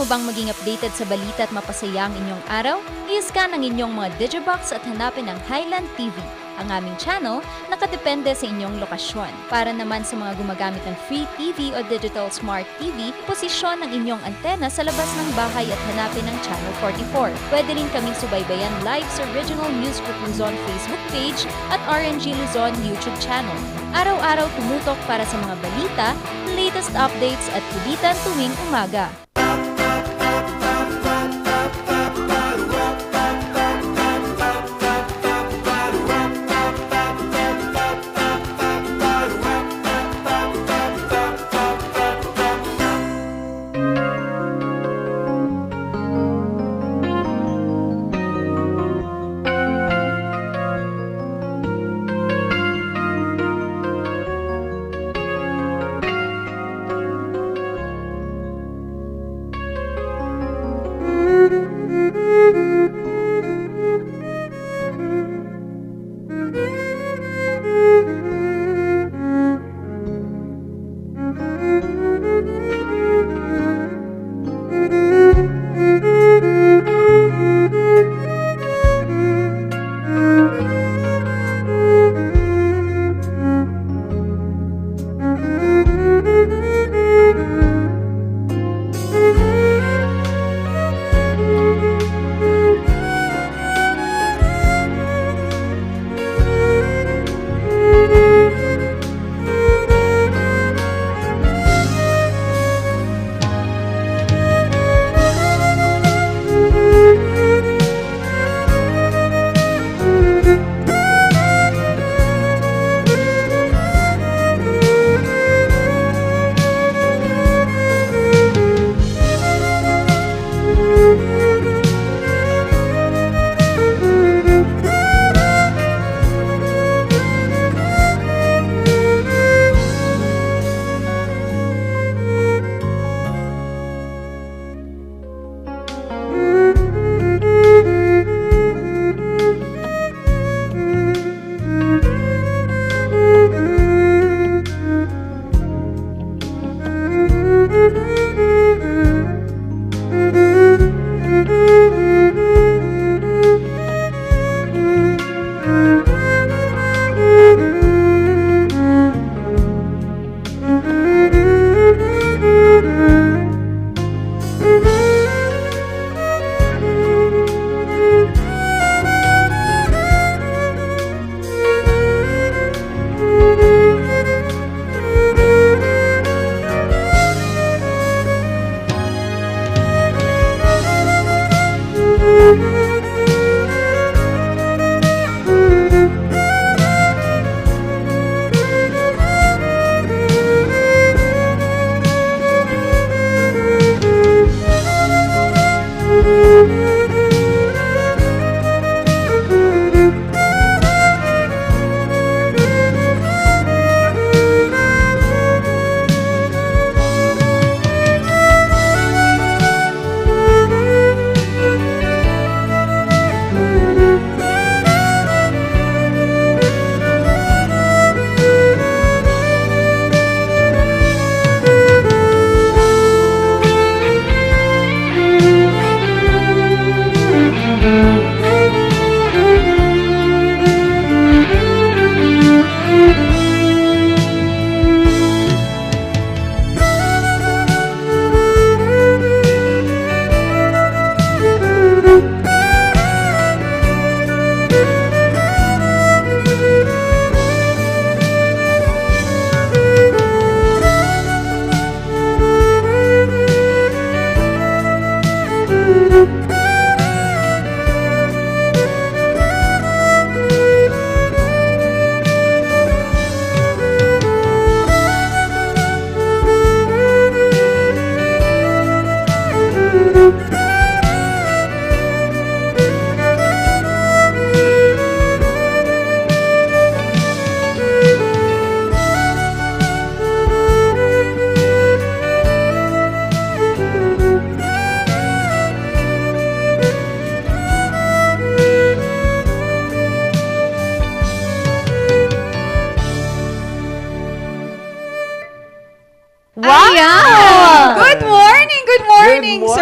mo bang maging updated sa balita at mapasaya ang inyong araw? I-scan ang inyong mga Digibox at hanapin ang Highland TV. Ang aming channel nakadepende sa inyong lokasyon. Para naman sa mga gumagamit ng Free TV o Digital Smart TV, posisyon ang inyong antena sa labas ng bahay at hanapin ang Channel 44. Pwede rin kaming subaybayan live sa Original News Group Luzon Facebook page at RNG Luzon YouTube channel. Araw-araw tumutok para sa mga balita, latest updates at kulitan tuwing umaga.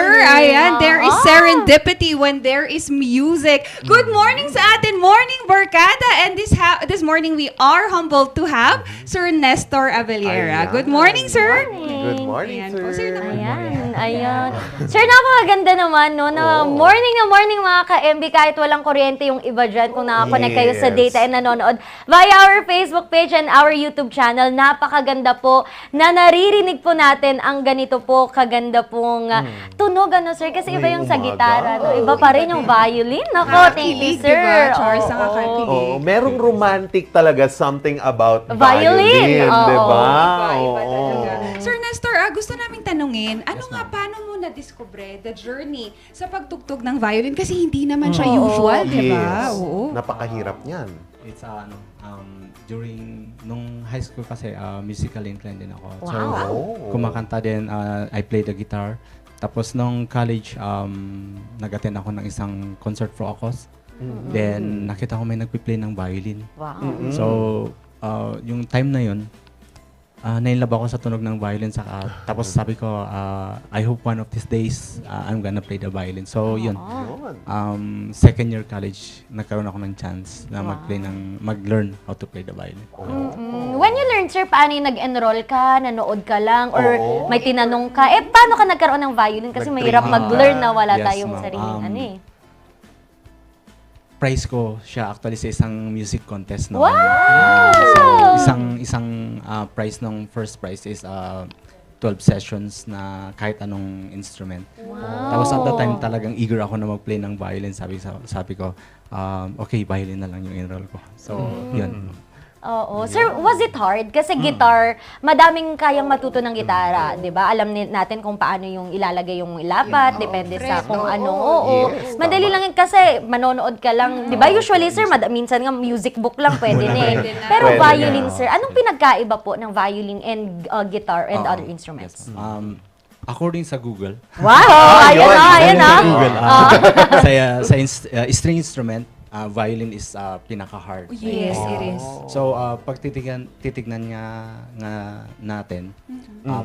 sir. Ayan, there is serendipity when there is music. Good morning sa atin, Morning Barkada. And this morning, we are humbled to have Sir Nestor Abellera. Ayan. Good morning, sir. Good morning, Ayan sir. po, sir. Ayan. Sir, napakaganda naman, no? Na morning mga ka-MB, kahit walang kuryente yung iba dyan, kung nakakonect kayo sa Yes. data and nanonood via our Facebook page and our YouTube channel, napakaganda po na naririnig po natin ang ganito po, kaganda pong tunog, ano, sir? Kasi iba yung sa Ngayong gitara, umaga. no? Iba pa rin yung violin. Nako, thank you, Nakakakilig, sir. diba, Charles? Oo. Nakakakilig. Oo, merong romantic talaga something about Violin. violin, Oo. di ba? Iba Oo. talaga. Sir Nestor, gusto naming tanungin, paano mo na-discover the journey sa pagtugtog ng violin? Kasi hindi naman siya usual, di ba? Yes. Oo. Napakahirap niyan. It's during nung high school kasi musically inclined din ako. So Oh. kumakanta din, I play the guitar. Tapos nung college nag-attend ako ng isang concert for Ocos. Then nakita ko may nagpi-play ng violin. Wow. So yung time na yun, nainlove ako sa tunog ng violin tapos sabi ko I hope one of these days I'm gonna play the violin. So yun. Yun. Second year college, nagkaroon ako ng chance na mag-learn how to play the violin. When you learned, sir, paano yung nag-enroll ka, nanood ka lang, or Oo. may tinanong ka? Paano ka nagkaroon ng violin? Kasi mahirap Nag-training mag-learn na wala Yes, tayong ma'am. sariling ano eh. Prize ko siya actually sa isang music contest. No? Wow! So, isang prize ng first prize is 12 sessions na kahit anong instrument. Tapos at that time talagang eager ako na mag-play ng violin. Sabi ko, okay, violin na lang yung enroll ko. So, yun. Oo. Sir, was it hard? Kasi guitar, madaming kayang matuto ng gitara, di ba? Alam natin kung paano yung ilalagay yung ilapat, depende sa kung ano. Oo. Yes, Madali lang yun kasi manonood ka lang. Di ba? Usually, sir, minsan nga music book lang pwede na eh. Pero Pwede violin, na. sir, anong pinagkaiba po ng violin and guitar and other instruments? According sa Google, Wow! Ayun na, ayun na. Google sa string instrument, violin is pinaka-hard. Yes, it is. So, pag titignan nga natin,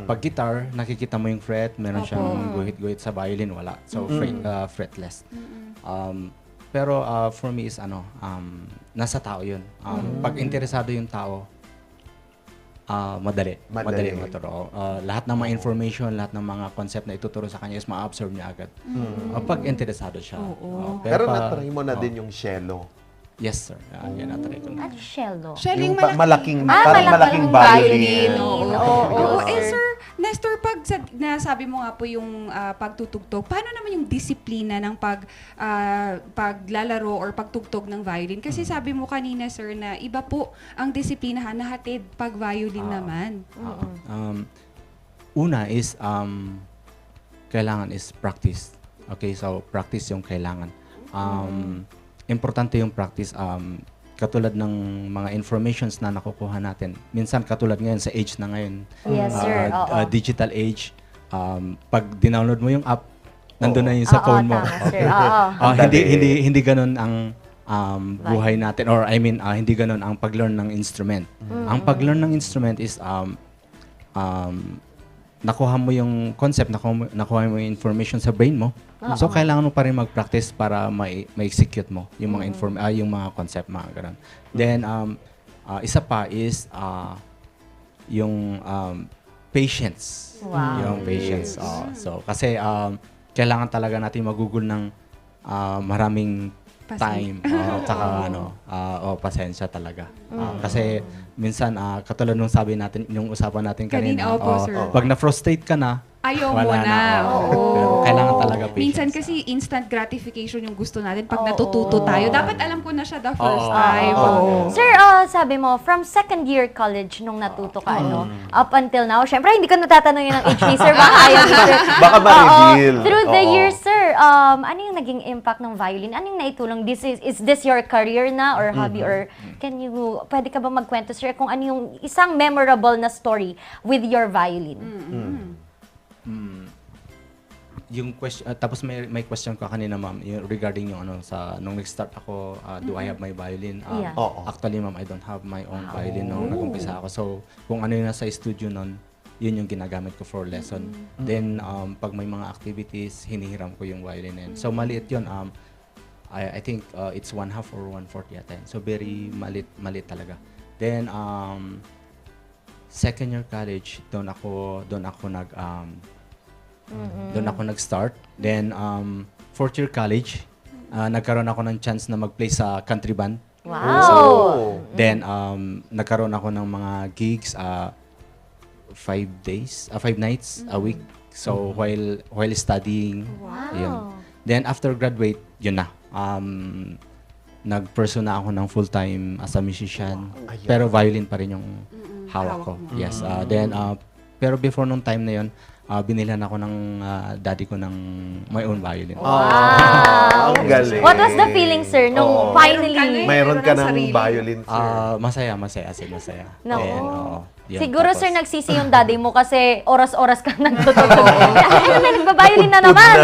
pag guitar, nakikita mo yung fret, meron siyang guhit-guhit. Sa violin, wala. So, fretless. Pero for me is nasa tao yun. Pag interesado yung tao, madali maturo. Lahat ng mga information, lahat ng mga concept na ituturo sa kanya is ma-absorb niya agad. Pag interesado siya. Pero na-try mo na din yung cello. Yes, sir. Yan, na-try ko na. Ano, cello? Siya Yung yung malaking, Ah, parang malaking malaking violin. violin. Oo. Oo, Sir Nestor, nasabi mo nga po yung pagtutugtog, paano naman yung disiplina ng paglalaro or pagtugtog ng violin? Kasi sabi mo kanina, sir, na iba po ang disiplinahan na hatid pag violin naman. Una is, kailangan is practice. Okay, so practice yung kailangan. Importante yung practice. Katulad ng mga informations na nakukuha natin. Minsan, katulad ngayon sa age na ngayon. Yes, sir. Oo. Digital age. Pag dinownload mo yung app, nandun na yun sa Oo, phone mo. tama, sir. Oo. Hindi ganun ang buhay natin, or I mean, hindi ganun ang pag-learn ng instrument. Ang pag-learn ng instrument is nakuha mo yung concept, nakuha mo yung information sa brain mo. So kailangan mo pa rin mag-practice para ma-execute mo yung mga yung mga concept, mga ganun. Then isa pa is yung patience. Wow. Yung patience. So kasi kailangan talaga natin magugol ng maraming time, tsaka pasensya talaga. Kasi minsan katulad nung sabi natin, yung usapan natin kanina, Opo, sir. pag na-frustrate ka na, Ayaw mo wala na. Oo. Pero kailangan talaga patience. Minsan kasi instant gratification yung gusto natin pag natututo tayo. Dapat alam ko na siya the first time. Oo. Sir, sabi mo, from second year college nung natuto ka, up until now, syempre, hindi ko natatanungin ng age ni sir, baka ayaw ni sir. Baka ma-reveal. Through the Oo. years, sir, ano yung naging impact ng violin? Ano yung naitulong? Is this your career na or hobby? Or pwede ka ba magkwento, sir, kung ano yung isang memorable na story with your violin? Yung question, tapos may question ka kanina, ma'am, regarding yung nung nag-start ako, do I have my violin? Yeah. Oo. Actually, ma'am, I don't have my own violin nung nag-umpisa ako. So, kung ano yung nasa studio nun, yun yung ginagamit ko for lesson. Then, pag may mga activities, hinihiram ko yung violin. And so, maliit yun. I think it's 1/2 or 1/4 yata yun. So, very maliit talaga. Then, second year college, doon ako nag-start. Then, fourth year college, nagkaroon ako ng chance na mag-play sa country band. Wow! Then, nagkaroon ako ng mga gigs, 5 nights a week. So, while studying, yun. Then, after graduate, yun na. Nag-pursue na ako ng full-time as a musician. Pero violin pa rin yung hawak ko. Yes. Pero before nung time na yun, binilhan ako ng daddy ko ng my own violin. Wow! Ang galing. What was the feeling, sir, nung finally? Mayroon ka Meron ng ng sarili. violin, sir. Masaya. No. And, yun. Siguro, Tapos, sir, nagsisi yung daddy mo kasi oras-oras ka nagtutugtog. Ay, nagbabayolin na naman.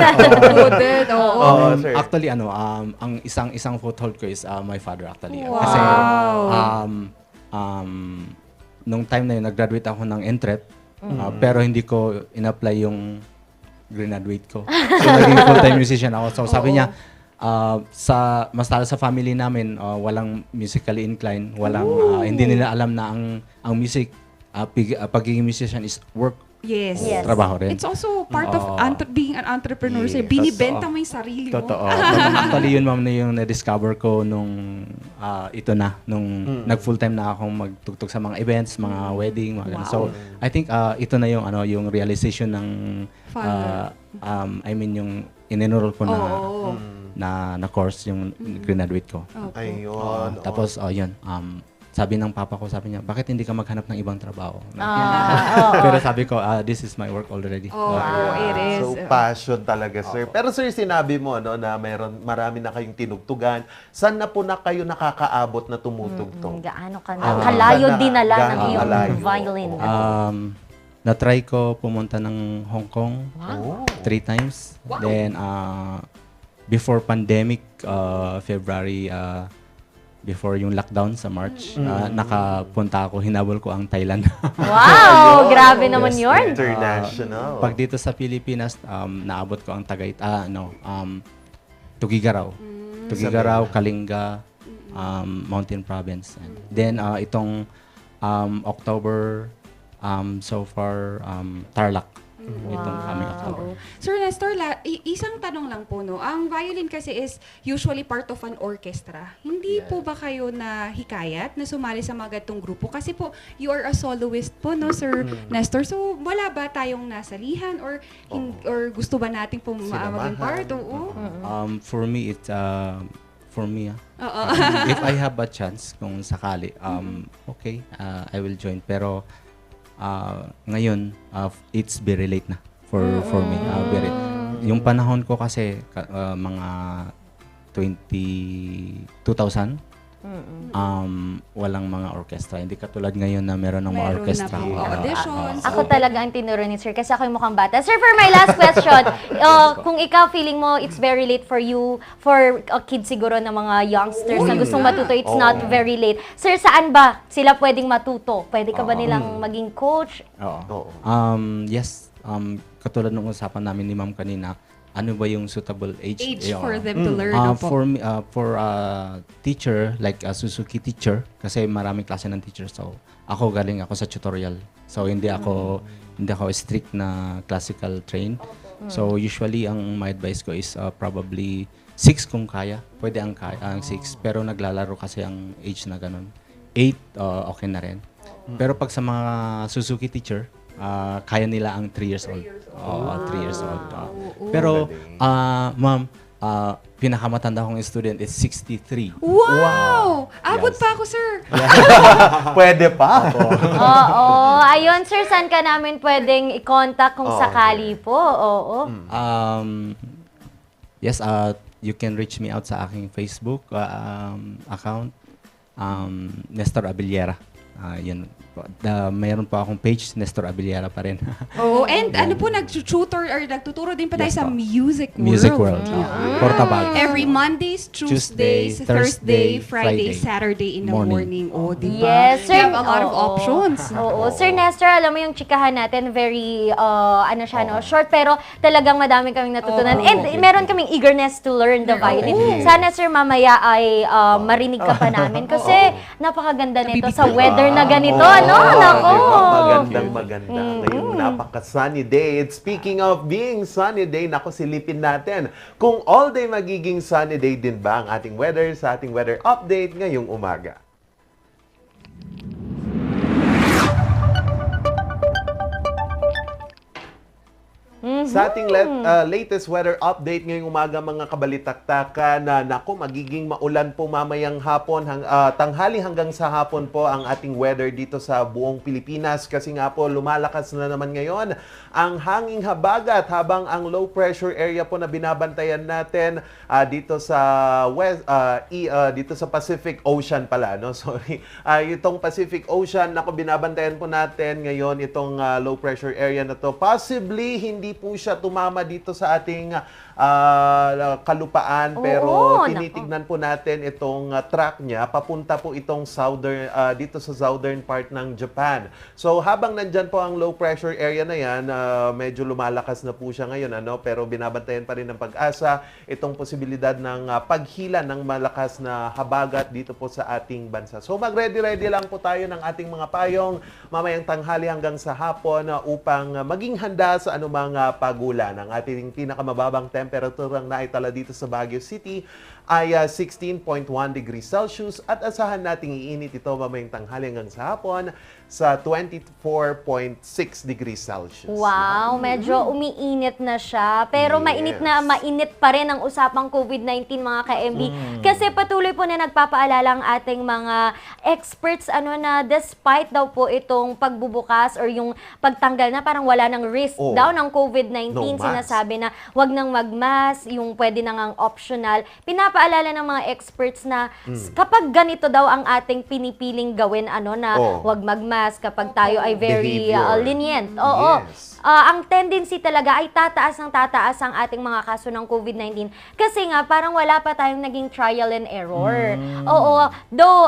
Loaded, oo. Oo, sir. Actually, ang isang foothold ko is my father actually. Wow. Kasi, nung time na yun, nag-graduate ako ng NTREP, pero hindi ko in-apply yung graduate ko. So, naging full-time musician ako. So, sabi niya, sa family namin, walang musically inclined, hindi nila alam na ang music, pagiging musician is work, Yes. Yes. trabaho rin. It's also part of being an entrepreneur. Yes. Binibenta mo yung sarili mo. Totoo. Actually, yun ma'am na yung na-discover ko nung nung nag-full-time na akong magtugtog sa mga events, mga wedding, mga ganun. So, I think ito na yung yung realization ng yung in-enroll ko na course, yung graduate ko. Ayun. Tapos, yun. Sabi ng papa ko, sabi niya, bakit hindi ka maghanap ng ibang trabaho? Pero sabi ko, this is my work already. It is. So, passion talaga, sir. Pero sir, sinabi mo na marami na kayong tinugtugan. Saan na po na kayo nakakaabot na tumutugtog? Gaano ka na? Kalayo dinala ng gaano iyong kalayo? violin. Na-try ko pumunta ng Hong Kong 3 times. Then, before pandemic, February, before yung lockdown sa March, nakapunta ako, hinabol ko ang Thailand. Wow! Grabe naman Yes. yun. International. Pag dito sa Pilipinas, naabot ko ang Tugigaraw. Tugigaraw, Kalinga, Mountain Province. And then, itong October, so far, Tarlac. Itong coming October. Sir Nestor, isang tanong lang po, no? Ang violin kasi is usually part of an orchestra. Hindi po ba kayo na hikayat na sumali sa mga gatong grupo? Kasi po, you are a soloist po, no, Sir Nestor? So, wala ba tayong nasalihan or gusto ba nating po maging part? Oo. For me, if I have a chance, kung sakali, okay, I will join. Pero, ngayon, it's very late na for me. Yung panahon ko kasi, mga 2000, walang mga orchestra. Hindi katulad ngayon na meron ng mga Meron orchestra. na po auditions. Ako talaga ang tinuro ni Sir kasi ako yung mukhang bata. Sir, for my last question, kung ikaw feeling mo it's very late for you, for a kid siguro na mga youngsters na gustong matuto, it's not very late. Sir, saan ba sila pwedeng matuto? Pwede ka ba nilang maging coach? Oo. Yes. Katulad ng usapan namin ni Ma'am kanina, ano ba yung suitable age? For them to learn na po. For me, for a teacher, like a Suzuki teacher, kasi maraming klase ng teacher. So, galing ako sa tutorial. So, hindi ako strict na classical trained. So, usually, my advice ko is probably 6 kung kaya. Pwede ang 6. Pero naglalaro kasi ang age na ganun. 8, okay na rin. Pero pag sa mga Suzuki teacher, kaya nila ang 3 years old. 3 years old. Pero, ma'am, pinakamatanda kong student is 63. Wow! Abot pa ako, sir. Pwede pa. Oo. Ayun, sir, saan ka namin pwedeng i-contact kung sakali po? Oo. Yes, you can reach me out sa aking Facebook account, Nestor Abellera. Yun. po. Mayroon po akong page, Nestor Abiliara pa rin. Oo, and ano po, nag-tutor or nagtuturo din pa tayo Yes sa po. Music World. Music World. Yeah. Portabag. Every Mondays, Tuesdays, Tuesday, Thursday, Thursday, Friday, Friday. Saturday in the morning. Oh, di ba? Yes, sir. You have a lot of Oo. options. Oo. Sir Nestor, alam mo yung chikahan natin, very, ano siya, no? Short, pero talagang madami kaming natutunan. Oo. And meron kaming eagerness to learn the violin. Sana, sir, mamaya ay marinig ka pa namin. Kasi napakaganda nito sa weather na ganito, ano? Nako. Magandang-maganda. Ngayong napaka-sunny day. And speaking of being sunny day, naku, silipin natin. Kung all day magiging sunny day din ba ang ating weather sa ating weather update ngayong umaga. Sa ating latest weather update ngayong umaga, mga kabalitaktakan, na naku, magiging maulan po mamayang hapon, tanghali hanggang sa hapon po ang ating weather dito sa buong Pilipinas. Kasi nga po, lumalakas na naman ngayon ang hanging habagat habang ang low pressure area po na binabantayan natin dito sa dito sa Pacific Ocean pala, no? Sorry. Itong Pacific Ocean, naku, binabantayan po natin ngayon itong low pressure area na to. Possibly hindi po siya tumama dito sa ating kalupaan, pero tinitignan po natin itong track niya. Papunta po itong dito sa southern part ng Japan. So habang nandyan po ang low pressure area na yan, medyo lumalakas na po siya ngayon, ano? Pero binabantayan pa rin ng pag-asa itong posibilidad ng paghila ng malakas na habagat dito po sa ating bansa. So mag-ready-ready lang po tayo ng ating mga payong mamayang tanghali hanggang sa hapon upang maging handa sa anumang pagulan. Ang ating pinakamababang temperature ang naitala dito sa Baguio City ay 16.1 degrees Celsius at asahan nating iinit ito mamayang tanghali hanggang sa hapon sa 24.6 degrees Celsius. Wow, medyo umiinit na siya. Pero mainit na mainit pa rin ang usapang COVID-19, mga ka-MB. Kasi patuloy po na nagpapaalala ang ating mga experts na despite daw po itong pagbubukas or yung pagtanggal na parang wala ng risk daw ng COVID-19, No mask. sinasabi na wag nang magmask, yung pwede nang ang optional. Pinapaalala ng mga experts na kapag ganito daw ang ating pinipiling gawin, na wag magmask, kapag tayo ay very Behavior. lenient. Oo. Yes. Ang tendency talaga ay tataas ang ating mga kaso ng COVID-19 kasi nga parang wala pa tayong naging trial and error. Oo. Though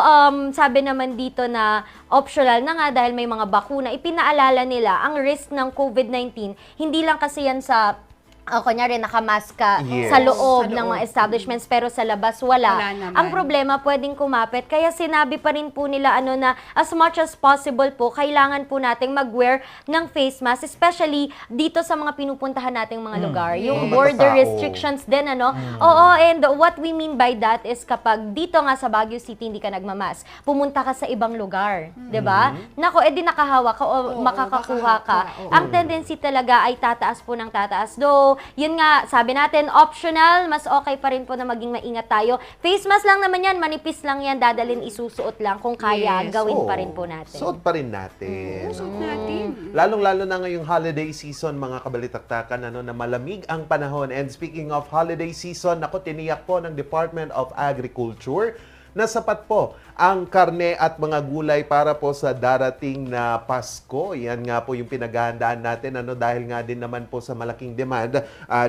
sabi naman dito na optional na nga dahil may mga bakuna, ipinaalala nila ang risk ng COVID-19 hindi lang kasi yan sa kunyari nakamask ka Yes. sa loob Sa ng loob. mga establishments pero sa labas wala. Wala naman. Ang problema pwedeng kumapit kaya sinabi pa rin po nila na as much as possible po kailangan po nating mag-wear ng face mask, especially dito sa mga pinupuntahan nating mga lugar. Yung Mga border tao. restrictions din Oo, and what we mean by that is kapag dito nga sa Baguio City hindi ka nagmamask, pumunta ka sa ibang lugar, 'di ba? Nako, edi nakahawa ka o makakakuha ka. Oo. Ang tendency talaga ay tataas po ng tataas. Though, yun nga, sabi natin, optional, mas okay pa rin po na maging maingat tayo. Face mask lang naman yan, manipis lang yan, dadalin isusuot lang. Kung kaya, Yes. gawin pa rin po natin. Suot pa rin natin. Suot natin. Lalong-lalo na ngayong holiday season, mga kabalitaktakan, na malamig ang panahon. And speaking of holiday season, tiniyak po ng Department of Agriculture na sapat po ang karne at mga gulay para po sa darating na Pasko. Yan nga po yung pinaghahandaan natin dahil nga din naman po sa malaking demand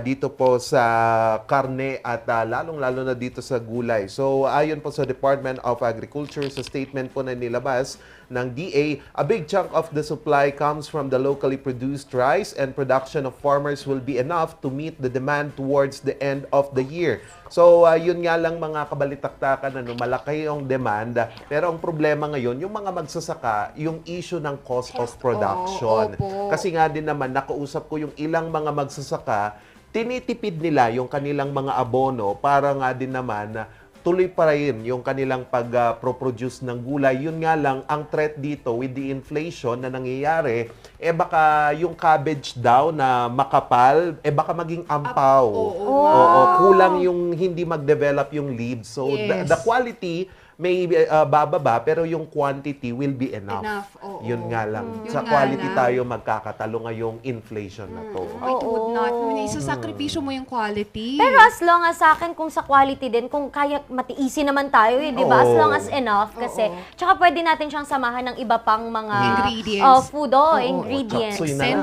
dito po sa karne at lalong-lalo na dito sa gulay. So ayon po sa Department of Agriculture, sa statement po na nilabas ng DA, a big chunk of the supply comes from the locally produced rice and production of farmers will be enough to meet the demand towards the end of the year. So yun nga lang, mga kabalitaktakan, malaki yung demand. Pero ang problema ngayon, yung mga magsasaka, yung issue ng cost of production. Opo. Kasi nga din naman, nakausap ko yung ilang mga magsasaka, tinitipid nila yung kanilang mga abono para nga din naman tuloy pa rin yung kanilang pag-produce ng gulay. Yun nga lang, ang threat dito with the inflation na nangyayari, baka yung cabbage daw na makapal, baka maging ampaw. Oo. Oo, kulang yung hindi mag-develop yung leaves. So, Yes. the quality may bababa pero yung quantity will be enough. Oo. Yun nga lang. Yun Sa nga quality lang. tayo magkakatalo ngayong inflation na to. It would not. Oo. Isasakripisyo mo yung quality. Pero as long as sa akin, kung sa quality din, kung kaya matiisin naman tayo, di ba? As Oo. long as enough. Kasi, tsaka pwede natin siyang samahan ng iba pang mga Ingredients. food, ingredients. chopsuey na lang.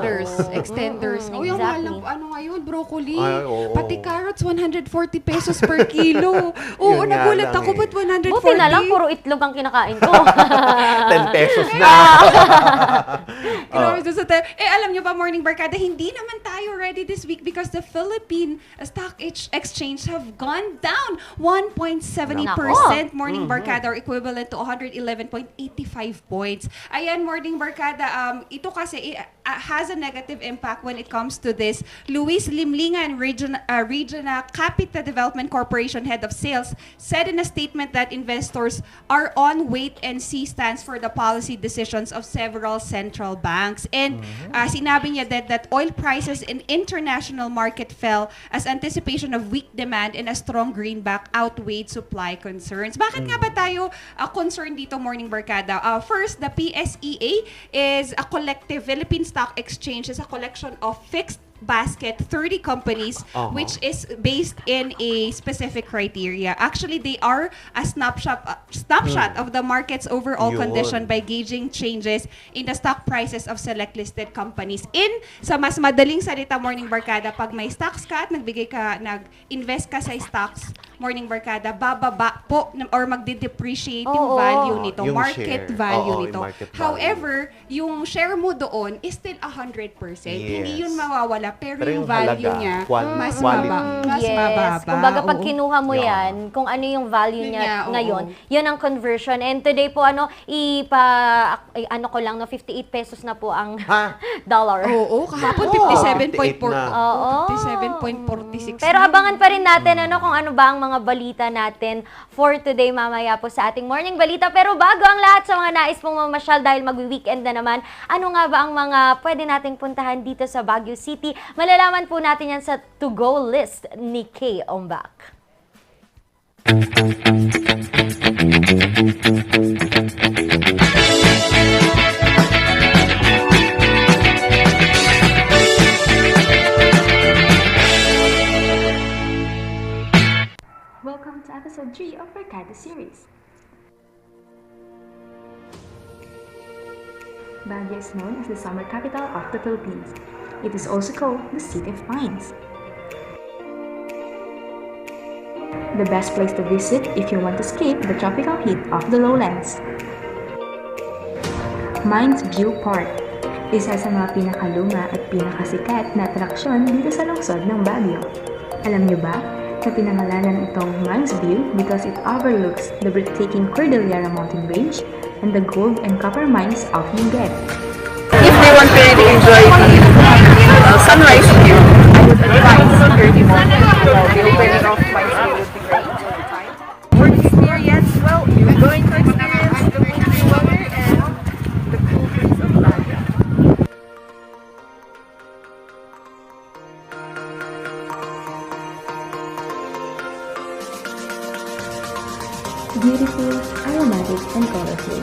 Extenders. Oh, yung mahal ng Exactly. ano ngayon, broccoli. Ay, oo. Pati carrots, 140 pesos per kilo. Oo, Yun nga nagulat lang ako, eh. ba't 140? Buti na lang, puro itlog ang kinakain ko. 10 pesos na. Grabe sa alam nyo ba, Morning Barkada, hindi naman tayo ready this week because the Philippine Stock Exchange have gone down 1.70%, Morning Barkada, or equivalent to 111.85 points. Ayan, Morning Barkada, ito kasi has a negative impact when it comes to this. Luis Limlingan, Regional Capital Development Corporation Head of Sales, said in a statement that investors are on wait-and-see stance for the policy decisions of several central banks. And sinabi niya that oil prices in international market fell as anticipation of weak demand and a strong greenback outweighed supply concerns. Bakit nga ba tayo concerned dito, Morning Barkada? First, the PSEA is a collective, Philippine Stock Exchange is a collection of fixed basket 30 companies which is based in a specific criteria. Actually, they are a snapshot of the market's overall Yun. condition by gauging changes in the stock prices of select listed companies. Sa mas madaling salita, Morning Barkada, pag may stocks ka at nag-invest ka sa stocks, Morning Barkada, bababa po or magde-depreciate yung Oo. value nito, Yung market share. value Oo, nito. yung market value. However, yung share mo doon is still 100%. Hindi Yes. yun mawawala, pero Pero yung yung value halaga, niya, mas quality. mas mababa. Kumbaga, pag Oo. kinuha mo Yeah. yan, kung ano yung value Yun niya nga, oo. ngayon, yun ang conversion. And today po, ko lang, 58 pesos na po ang Ha? dollar. Oo, kahapon Oo. 57.4. 58 na. Oo. 57.46. Pero abangan pa rin natin kung ano ba ang mga balita natin for today mamaya po sa ating morning balita. Pero bago ang lahat sa mga nais pong mamasyal dahil mag-weekend na naman, ano nga ba ang mga pwede nating puntahan dito sa Baguio City? Malalaman po natin yan sa to-go list ni Kay Ombak. Welcome to episode 3 of Barkada series. Baguio is known as the summer capital of the Philippines. It is also called the City of Pines. The best place to visit if you want to escape the tropical heat of the lowlands. Mines View Park. Isa sa mga pinakaluma at pinakasikat na atraksyon dito sa lungsod ng Baguio. Alam niyo ba na pinangalanan itong Mines View because it overlooks the breathtaking Cordillera mountain range and the gold and copper mines of Benguet. If they want to really enjoy the sunrise view, I would advise early morning. The opening of Mines View would be great. For the experience, well, you're going to experience the windy weather and the cool breeze of Baguio. Beautiful, aromatic, and colorful.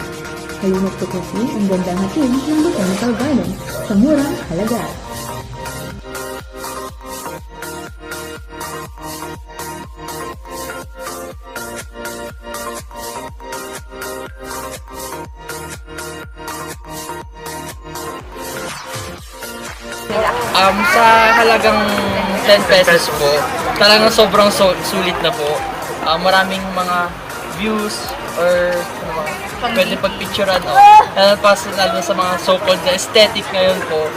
Halina't tuklasin ang gandang hatid ng Botanical Garden sa murang halaga. Sa halagang 10 pesos po, talagang sobrang sulit na po. Maraming mga views or ano ba, pwede pagpicturean lalo sa mga so-called na aesthetic ngayon po.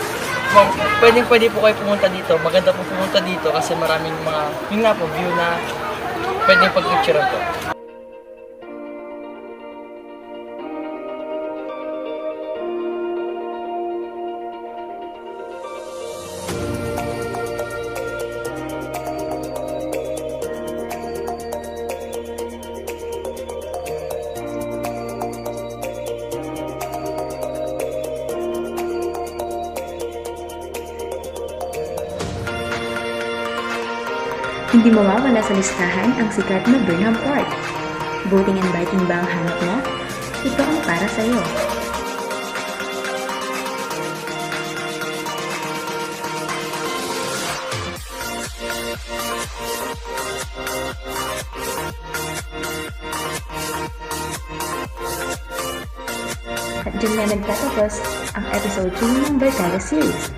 Pwede po kayo pumunta dito. Maganda po pumunta dito kasi maraming mga yun nga po, view na pwede pagpicturean po. Hindi mawawala sa listahan ang sikat na Burnham Park. Voting and biting ba ang hanap mo? Ito ang para sa'yo. At dyan na nagtatapos ang episode 3 ng Barkada series.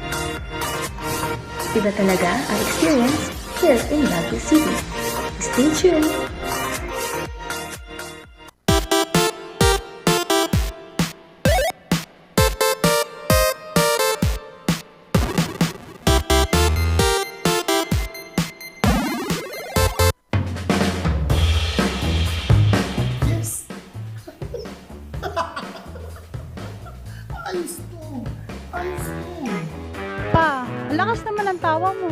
Iba talaga ang experience here in Baguio City. Stay tuned! Pa, ang lakas naman ang tawa mo.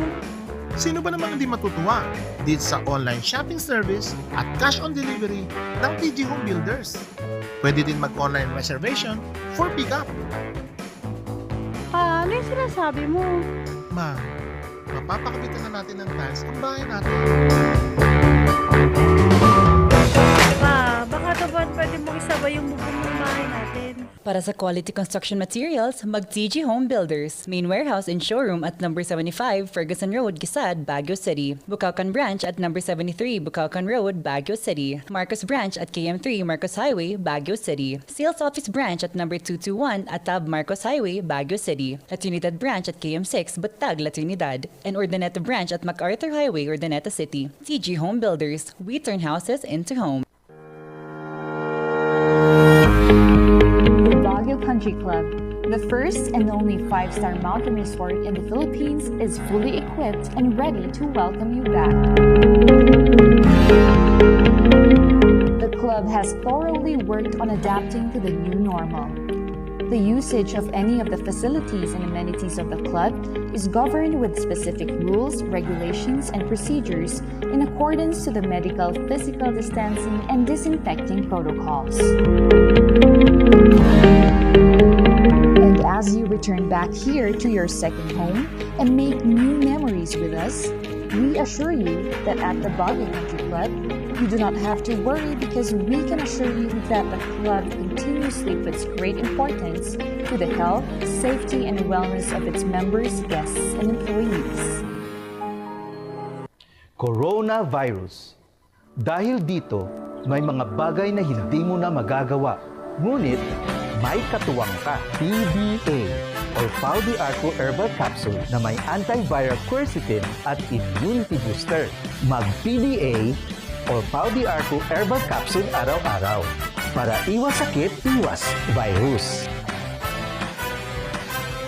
Sino ba namang hindi matutuwa dito sa online shopping service at cash on delivery ng PG Home Builders? Pwede din mag-online reservation for pickup. Pa, ano yung sinasabi mo? Ma, mapapakabitan na natin ng tiles ang bahay natin. Pa, baka naman pwede mong isabay yung bubong ng bahay natin. Para sa quality construction materials, mag-TG Home Builders. Main warehouse and showroom at number 75 Ferguson Road, Gisad, Baguio City. Bucaucan Branch at number 73 Bucaucan Road, Baguio City. Marcos Branch at KM3 Marcos Highway, Baguio City. Sales Office Branch at number 221 Atab Marcos Highway, Baguio City. La Trinidad Branch at KM6 Batag, La Trinidad. And Urdaneta Branch at MacArthur Highway, Urdaneta City. TG Home Builders. We turn houses into homes. Baguio Country Club, the first and only 5-star mountain resort in the Philippines, is fully equipped and ready to welcome you back. The club has thoroughly worked on adapting to the new normal. The usage of any of the facilities and amenities of the club is governed with specific rules, regulations, and procedures in accordance to the medical, physical distancing, and disinfecting protocols. And as you return back here to your second home and make new memories with us, we assure you that at the Baguio Country Club, you do not have to worry because we can assure you that the club continuously puts great importance to the health, safety, and wellness of its members, guests, and employees. Coronavirus. Dahil dito, may mga bagay na hindi mo na magagawa. Ngunit, may katuwang ka. PDA or Pau de Arco Herbal Capsule na may antiviral quercetin at immunity booster. Mag-PDA or Pau de Arco Herbal Capsule araw-araw para iwas sakit, iwas virus.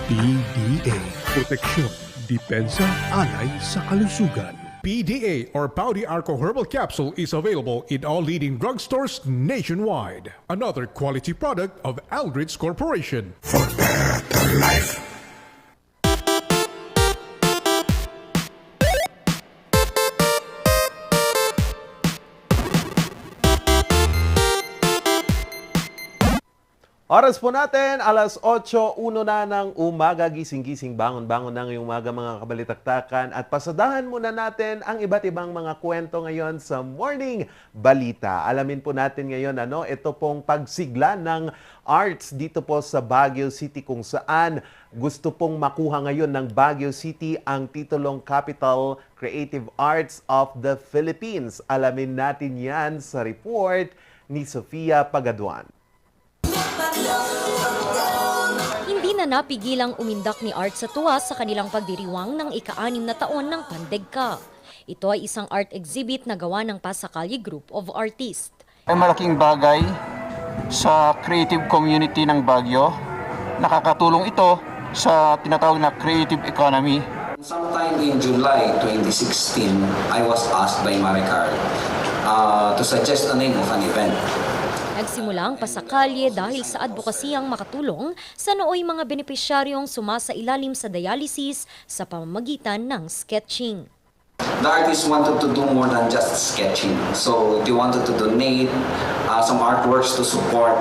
PDA. Proteksyon, depensa, alay sa kalusugan. PDA or Pau de Arco Herbal Capsule is available in all leading drugstores nationwide. Another quality product of Aldrich Corporation. For better life. Oras po natin, alas 8:01 na ng umaga, gising-gising, bangon-bangon ng umaga mga kabalitaktakan at pasadahan muna natin ang iba't ibang mga kwento ngayon sa Morning Balita. Alamin po natin ngayon, ito pong pagsigla ng arts dito po sa Baguio City kung saan gusto pong makuha ngayon ng Baguio City ang titulong Capital Creative Arts of the Philippines. Alamin natin yan sa report ni Sofia Pagaduan. Hindi na napigilang umindak ni Art sa tuwa sa kanilang pagdiriwang ng ika-6 na taon ng Pandegka. Ito ay isang art exhibit na gawa ng Pasacalye Group of Artists. Ay malaking bagay sa creative community ng Baguio. Nakakatulong ito sa tinatawag na creative economy. Sometime in July 2016, I was asked by Maricar to suggest a name of an event. Nagsimula ang Pasacalye dahil sa advokasiyang makatulong sa nooy mga benepisyaryong sumasailalim sa dialysis sa pamamagitan ng sketching. The artists wanted to do more than just sketching. So they wanted to donate some artworks to support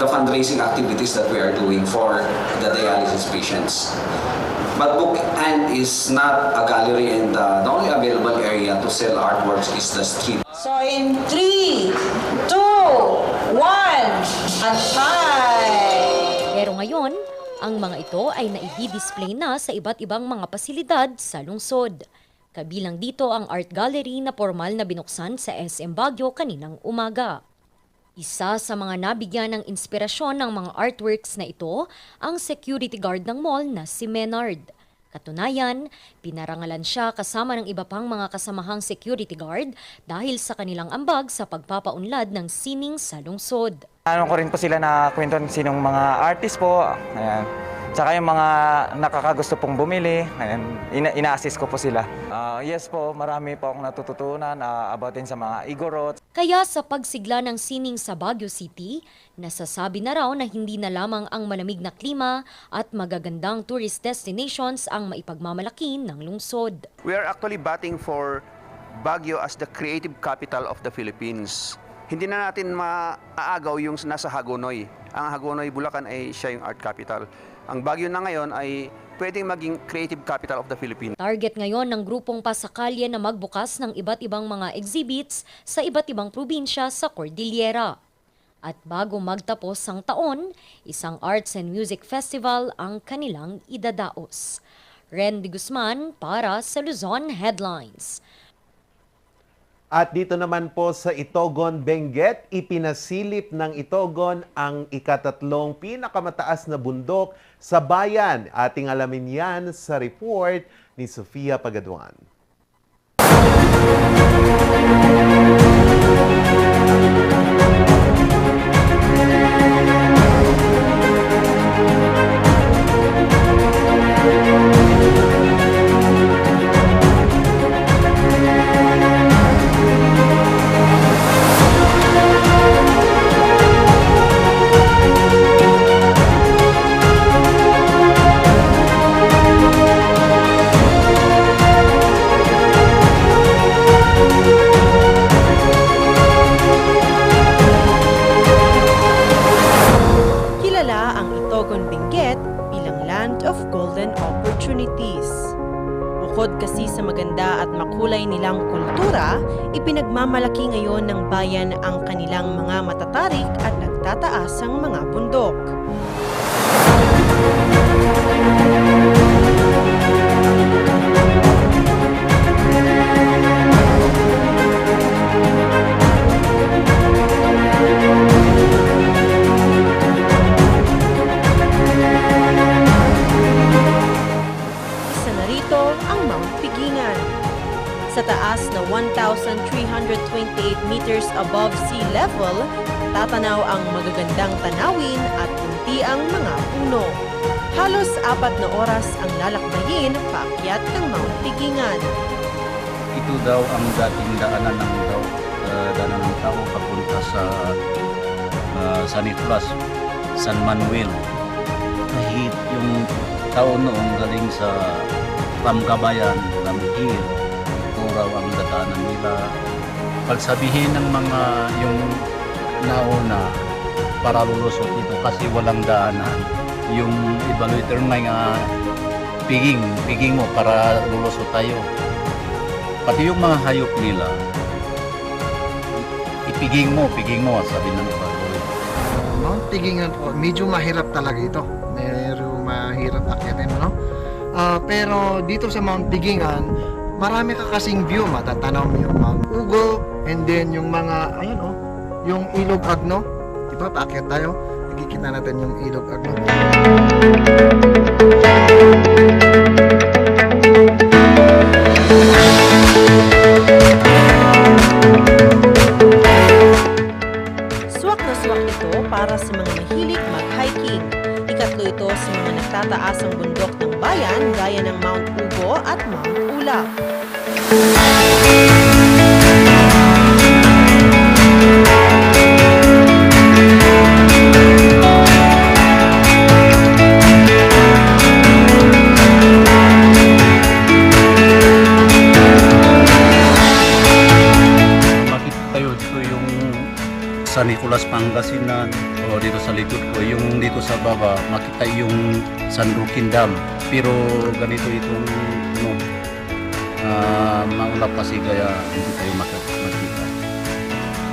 the fundraising activities that we are doing for the dialysis patients. But Bookend is not a gallery and the only available area to sell artworks is the street. So in 3, 2, Pero ngayon, ang mga ito ay naidi-display na sa iba't ibang mga pasilidad sa lungsod. Kabilang dito ang art gallery na formal na binuksan sa SM Baguio kaninang umaga. Isa sa mga nabigyan ng inspirasyon ng mga artworks na ito, ang security guard ng mall na si Menard. Katunayan, pinarangalan siya kasama ng iba pang mga kasamahang security guard dahil sa kanilang ambag sa pagpapaunlad ng sining sa lungsod. Ano ko rin po sila na kwento sinong mga artist po. Ayan. Tsaka yung mga nakakagusto pong bumili, ayan, ina-assist ko po sila. Yes po, marami po akong natututunan about din sa mga igorot. Kaya sa pagsigla ng sining sa Baguio City, nasasabi na raw na hindi na lamang ang malamig na klima at magagandang tourist destinations ang maipagmamalaki ng lungsod. We are actually batting for Baguio as the creative capital of the Philippines. Hindi na natin maaagaw yung nasa Hagonoy. Ang Hagonoy, Bulacan ay siya yung art capital. Ang Baguio na ngayon ay pwedeng maging creative capital of the Philippines. Target ngayon ng grupong Pasakalye na magbukas ng iba't ibang mga exhibits sa iba't ibang probinsya sa Cordillera. At bago magtapos ang taon, isang arts and music festival ang kanilang idadaos. Ren de Guzman para sa Luzon Headlines. At dito naman po sa Itogon, Benguet, ipinasilip ng Itogon ang ikatatlong pinakamataas na bundok sa bayan. Ating alamin yan sa report ni Sofia Pagaduan. Bukod kasi sa maganda at makulay nilang kultura, ipinagmamalaki ngayon ng bayan ang kanilang mga matatarik at nagtataasang mga bundok. Sa taas na 1,328 meters above sea level, tatanaw ang magagandang tanawin at kuntiang mga puno. Halos 4 na oras ang lalakbayin paakyat ng Mount Pigingan. Ito daw ang dating daanan ng tao papunta sa San Nicolas, San Manuel. Kahit yung tao noong galing sa Ramgabayan, Ramgir, raw ang dadaanan nila. Pagsabihin ng mga yung nauna para lulusot ito kasi walang daanan. Yung evaluator nga piging mo para lulusot tayo. Pati yung mga hayop nila, ipiging mo, sabi ng evaluator. Mount Pigingan po, medyo mahirap talaga ito. Medyo mahirap akyatin, no? Pero dito sa Mount Pigingan, marami ka kasing view, matatanaw mo yung Mount Ugo, and then yung mga, ayan oh, yung Ilog Agno. Diba, paakyat tayo, nakikita natin yung Ilog Agno. Swak na swak ito para sa mga mahilig mag-hiking. Ikatlo ito sa mga nagtataasang bundok ng bayan gaya ng Mount Ugo at Mount Ulap. Makita tayo dito yung San Nicolas, Pangasinan, o dito sa likod ko, yung dito sa baba, makita yung San Joaquin Dam. Pero ganito itong maulap kasi kaya hindi tayo makita.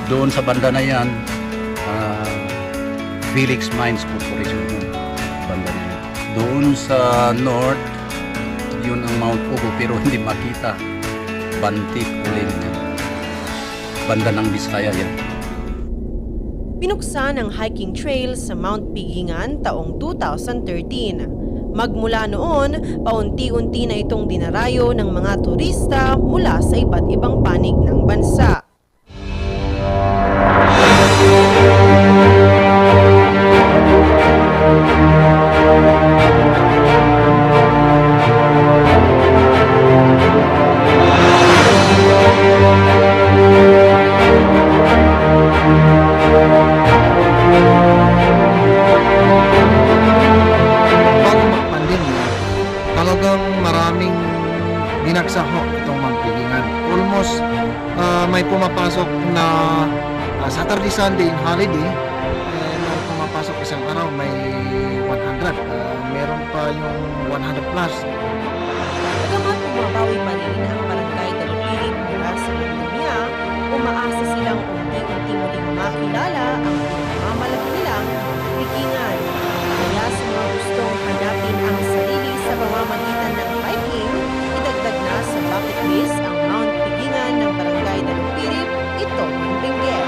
Doon sa banda na yan, Felix Mines Corporation yun. Banda nila. Doon sa north, yun ang Mount Ugo pero hindi makita. Bantik ulit yun. Banda ng Bisaya yan. Pinuksan ang hiking trail sa Mount Pigingan taong 2013. Magmula noon, paunti-unti na itong dinarayo ng mga turista mula sa iba't ibang panig ng bansa. Talagang maraming binagsak ho itong Pigingan. Almost may pumapasok na Saturday, Sunday, and holiday. May pumapasok isang araw, may 100. Meron pa yung 100 plus. Bagamat bumabawi pa rin ang barangay Dalupilip mula sa pandemya, umaasa silang unti-unti muling makilala ang pagmamalaki nilang Pigingan. Kaya sa mga gustong hanapin ang sarili sa pamamagitan ng hiking, idagdag na sa bucket list ang Mount Pigingan ng barangay Dalupilip, ito ang Benguet.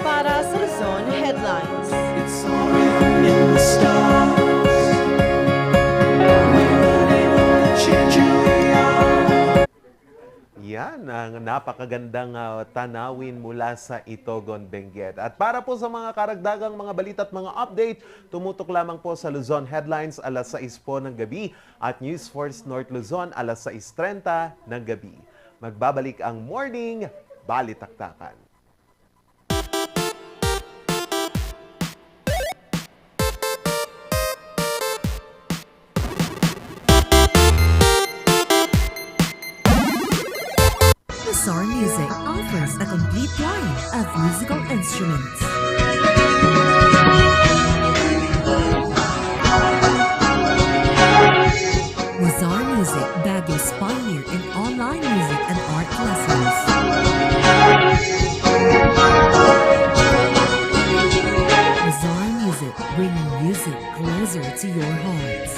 Para sa Luzon Headlines. Yan ang napakagandang tanawin mula sa Itogon, Benguet. At para po sa mga karagdagang mga balita at mga update, tumutok lamang po sa Luzon Headlines alas 6 po ng gabi at News Force North Luzon alas 6:30 ng gabi. Magbabalik ang Morning Balitaktakan. Mazar Music offers a complete line of musical instruments. Mazar Music, Baguio's pioneer in online music and art lessons. Mazar Music, bringing music closer to your hearts.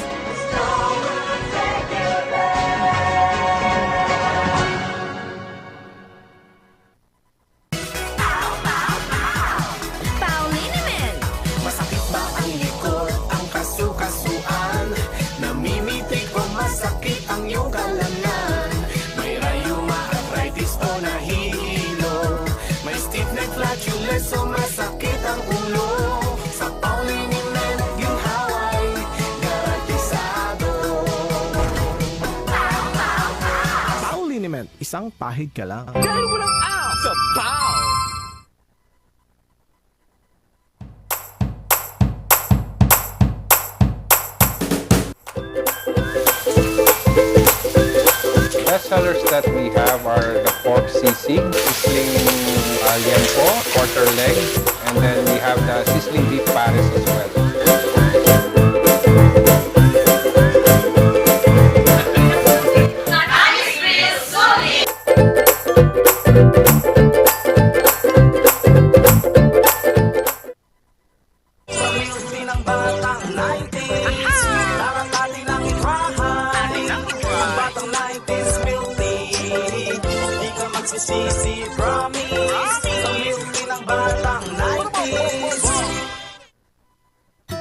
So masakit ang ulo sa Pauliniment ginhaway garantisado. Pauliniment, isang pahig ka lang. Dahil walang out sa Pau! Best sellers that we have are the pork sisig, sizzling liempo, quarter leg, and then we have the sizzling beef pares as well.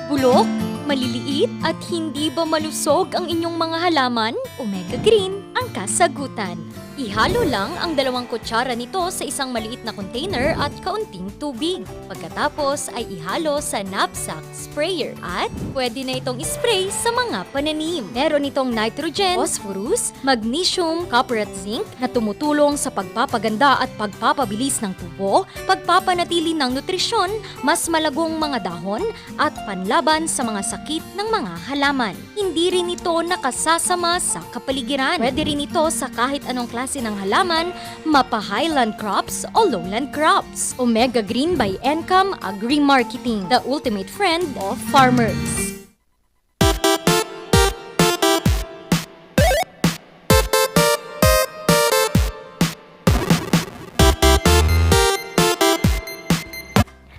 Bulok, maliliit at hindi ba malusog ang inyong mga halaman? Omega Green ang kasagutan. Ihalo lang ang 2 kutsara nito sa isang maliit na container at kaunting tubig. Pagkatapos ay ihalo sa knapsack sprayer at pwede na itong spray sa mga pananim. Meron itong nitrogen, phosphorus, magnesium, copper at zinc na tumutulong sa pagpapaganda at pagpapabilis ng tubo, pagpapanatili ng nutrisyon, mas malagong mga dahon at panlaban sa mga sakit ng mga halaman. Hindi rin ito nakasasama sa kapaligiran. Pwede rin ito sa kahit anong klase ng halaman, mapa highland crops o lowland crops. Omega Green by Encam Agri-Marketing, the ultimate friend of farmers.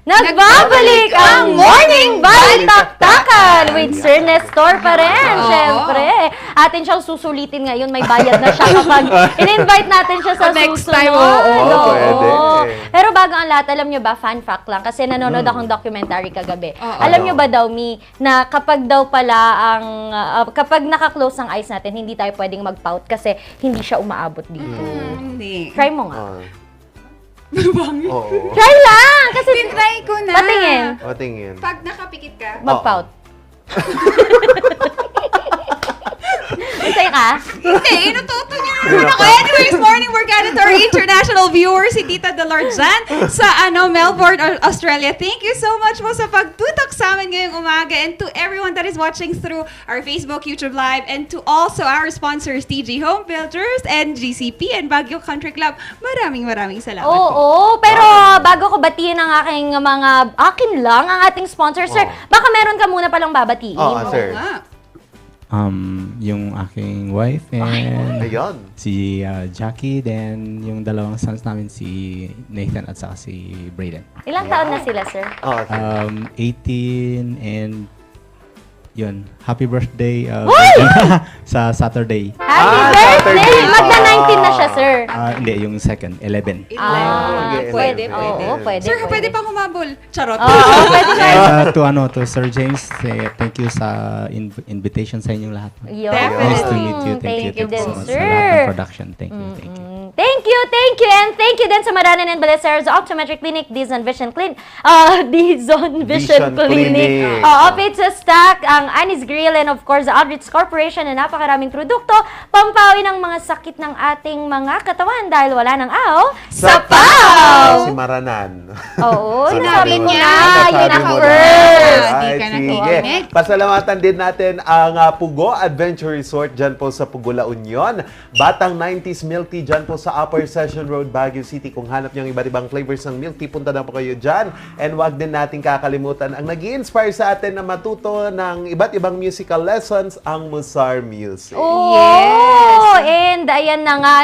Nagbabalik ang Morning Balitaktakan with Sir Nestor pa rin, syempre. Atin siyang susulitin ngayon, may bayad na siya kapag in-invite natin siya sa Next susunod. time, pwede. Pero bago ang lahat, alam nyo ba, fun fact lang, kasi nanonood akong documentary kagabi. Alam nyo ba daw, Mi, na kapag daw pala kapag naka-close ang eyes natin, hindi tayo pwedeng mag-pout kasi hindi siya umaabot dito. Hindi. Try mo nga. Oo. Try lang! Kasi Tinry ko na. patingin. Patingin. Pag nakapikit ka. Mag-pout. Masaya ka? Hindi, inututo niya naman ako. Anyways, morning barkada to our international viewers, si Tita Delarjan sa Melbourne, Australia. Thank you so much po sa pagtutok sa amin ngayong umaga, and to everyone that is watching through our Facebook, YouTube Live, and to also our sponsors, TG Home Builders and GCP and Baguio Country Club. Maraming salamat po. Oo, pero bago ko batiin ang akin lang, ang ating sponsor, sir, baka meron ka muna palang babatiin. Oo, sir. Yung aking wife and Ayun. si Jackie, then yung 2 sons namin, si Nathan at saka si Brayden. Ilang taon na sila, sir? 18 and yun, happy birthday sa Saturday. Happy birthday! Magna-19 na siya, sir. Hindi, yung second, 11. Pwede. Oo, pwede. Sir, pwede pang humabol. Charot. Pwede na. To Sir James, thank you sa invitation sa inyong lahat. Definitely. Nice to meet you. Thank you din, so much sir. sa lahat ng production. Thank you. Thank you, and thank you din sa Maranan and Balesares Optometric Clinic, Dizon Vision Clinic, Dizon Vision Clinic, Pizza Stack, ang Anis Grill, and of course, the Aldrich Corporation na napakaraming produkto, pampawi ng mga sakit ng ating mga katawan dahil wala nang aw sa PAW! Si Maranan. Oo, Sinabi nasabi ko niya. na, yun ang Sabi mo first. na. Hindi ka Ay, nakikinig. sige. Pasalamatan din natin ang Pugo Adventure Resort dyan po sa Pugo, La Union. Batang 90s milk tea dyan po sa Upper Session Road, Baguio City. Kung hanap nyo ang iba't ibang flavors ng milk tea, punta na po kayo dyan. And wag din natin kakalimutan ang nag-i-inspire sa atin na matuto ng iba't ibang musical lessons, ang Musar Music. Oh, and ayan na nga,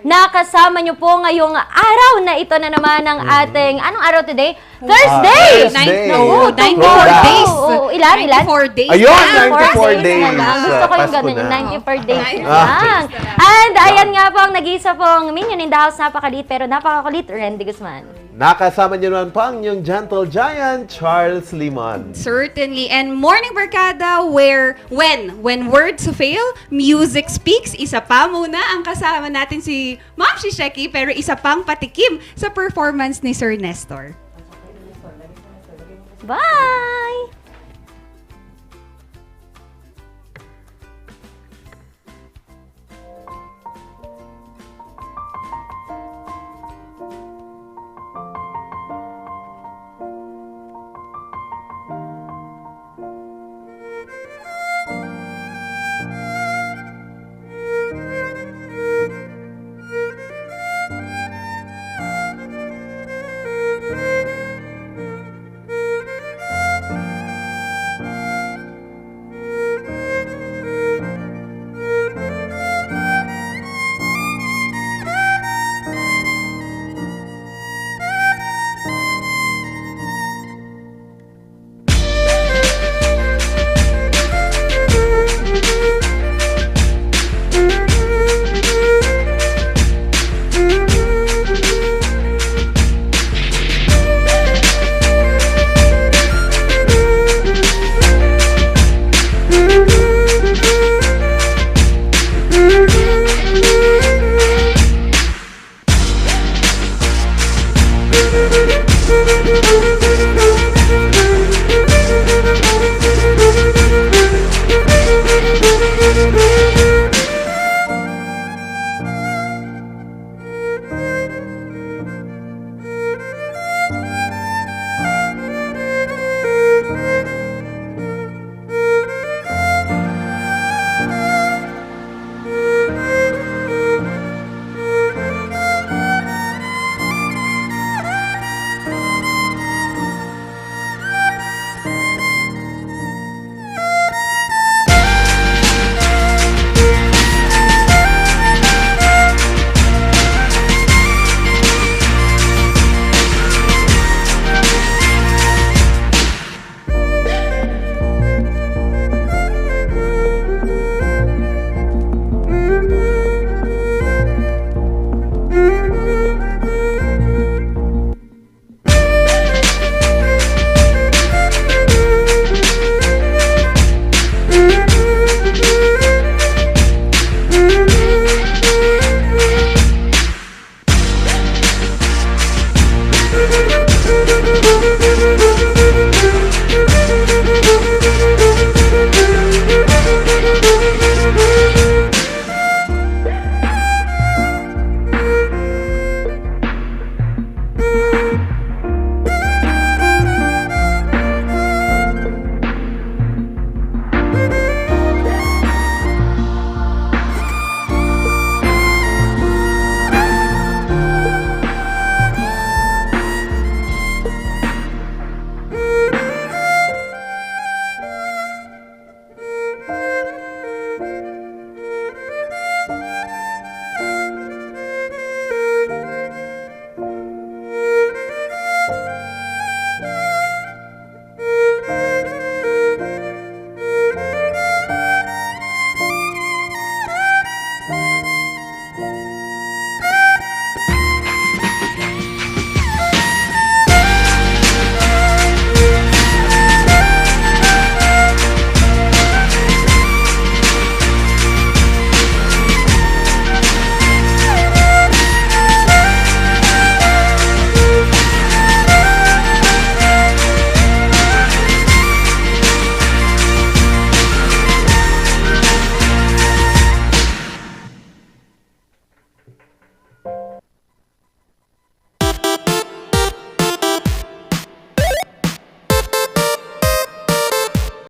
nakasama nyo po ngayong araw na ito na naman ng ating, anong araw today? Thursday! Thursday. 94 days. Oo, ilan? 94 days. Ayun, 94 94 days. Gusto ko yung Pasko ganun, na. 94 days lang. And ayan nga po, ang nag-iisa pong minion in the house, napakaliit pero napakakulit, Randy Guzman. Nakasama niyo naman pa ang yung gentle giant, Charles Limon. Certainly. And Morning Barkada, where, when words fail, music speaks. Isa pa muna ang kasama natin si Ma'am Shisheki, pero isa pang patikim sa performance ni Sir Nestor. Bye!